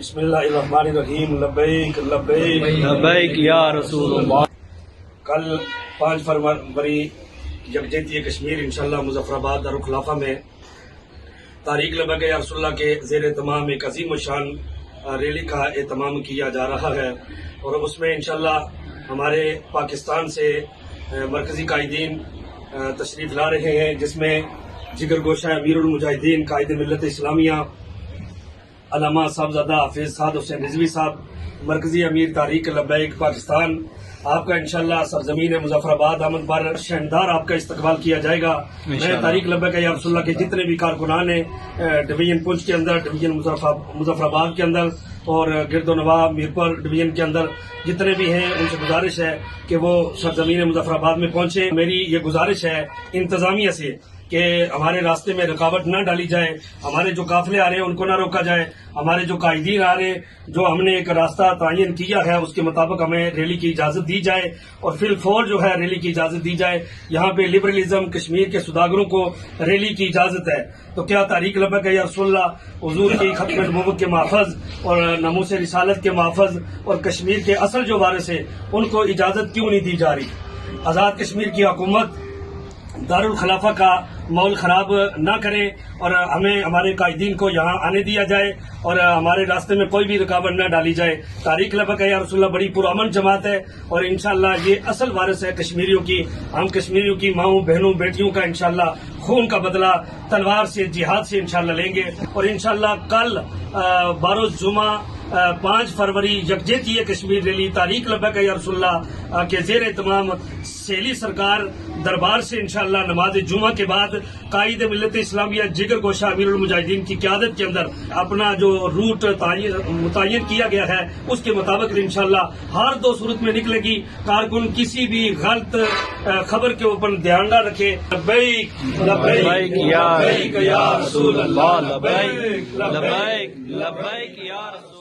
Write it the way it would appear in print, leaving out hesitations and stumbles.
بسم اللہ الرحمن الرحیم لبیک لبیک لبیک یا رسول اللہ۔ کل 5 فروری یکجہتی کشمیر انشاءاللہ مظفر آباد دارالخلافہ میں تحریک لبیک یا رسول اللہ کے زیر اہتمام ایک عظیم الشان ریلی کا اہتمام کیا جا رہا ہے، اور اس میں انشاءاللہ ہمارے پاکستان سے مرکزی قائدین تشریف لا رہے ہیں، جس میں جگر گوشہ امیر المجاہدین قائد ملت اسلامیہ علامہ صاحبزادہ حافظ سعد حسین رضوی صاحب، مرکزی امیر تحریک لبیک پاکستان، آپ کا انشاءاللہ سرزمین مظفر آباد آمد پر شاندار آپ کا استقبال کیا جائے گا۔ میں تحریک لبیک یا رسول اللہ کے جتنے بھی کارکنان ہیں ڈویژن پنچ کے اندر، ڈویژن مظفر آباد کے اندر اور گرد و نواح میرپور ڈویژن کے اندر جتنے بھی ہیں، ان سے گزارش ہے کہ وہ سرزمین مظفر آباد میں پہنچے۔ میری یہ گزارش ہے انتظامیہ سے کہ ہمارے راستے میں رکاوٹ نہ ڈالی جائے، ہمارے جو قافلے آ رہے ہیں ان کو نہ روکا جائے، ہمارے جو قائدین آ رہے ہیں جو ہم نے ایک راستہ تعین کیا ہے اس کے مطابق ہمیں ریلی کی اجازت دی جائے، اور فی الفور جو ہے ریلی کی اجازت دی جائے۔ یہاں پہ لبرلزم کشمیر کے سوداگروں کو ریلی کی اجازت ہے، تو کیا تحریک لبیک یا رسول اللہ حضور کی ختم نبوت کے محافظ اور ناموس رسالت کے محافظ اور کشمیر کے اصل جو وارث ہیں ان کو اجازت کیوں نہیں دی جا رہی؟ آزاد کشمیر کی حکومت دارالخلافہ کا ماحول خراب نہ کرے اور ہمیں ہمارے قائدین کو یہاں آنے دیا جائے اور ہمارے راستے میں کوئی بھی رکاوٹ نہ ڈالی جائے۔ تحریک لبیک یا رسول اللہ بڑی پرامن جماعت ہے، اور انشاءاللہ یہ اصل وارث ہے کشمیریوں کی۔ ہم کشمیریوں کی ماؤں بہنوں بیٹیوں کا انشاءاللہ خون کا بدلہ تلوار سے جہاد سے انشاءاللہ لیں گے، اور انشاءاللہ کل بروز جمعہ 5 فروری یکجہتی کشمیر ریلی تحریک لبیک یا رسول اللہ کے زیر اہتمام سیلی سرکار دربار سے انشاءاللہ نماز جمعہ کے بعد قائد ملت اسلامیہ جگر گوشہ امیر المجاہدین کی قیادت کے اندر اپنا جو روٹ متعین کیا گیا ہے اس کے مطابق انشاءاللہ ہر 2 صورت میں نکلے گی۔ کارکن کسی بھی غلط خبر کے اوپر دھیان نہ رکھے۔ لبیک لبیک یا رسول اللہ، لبیک لبیک لبیک یا رسول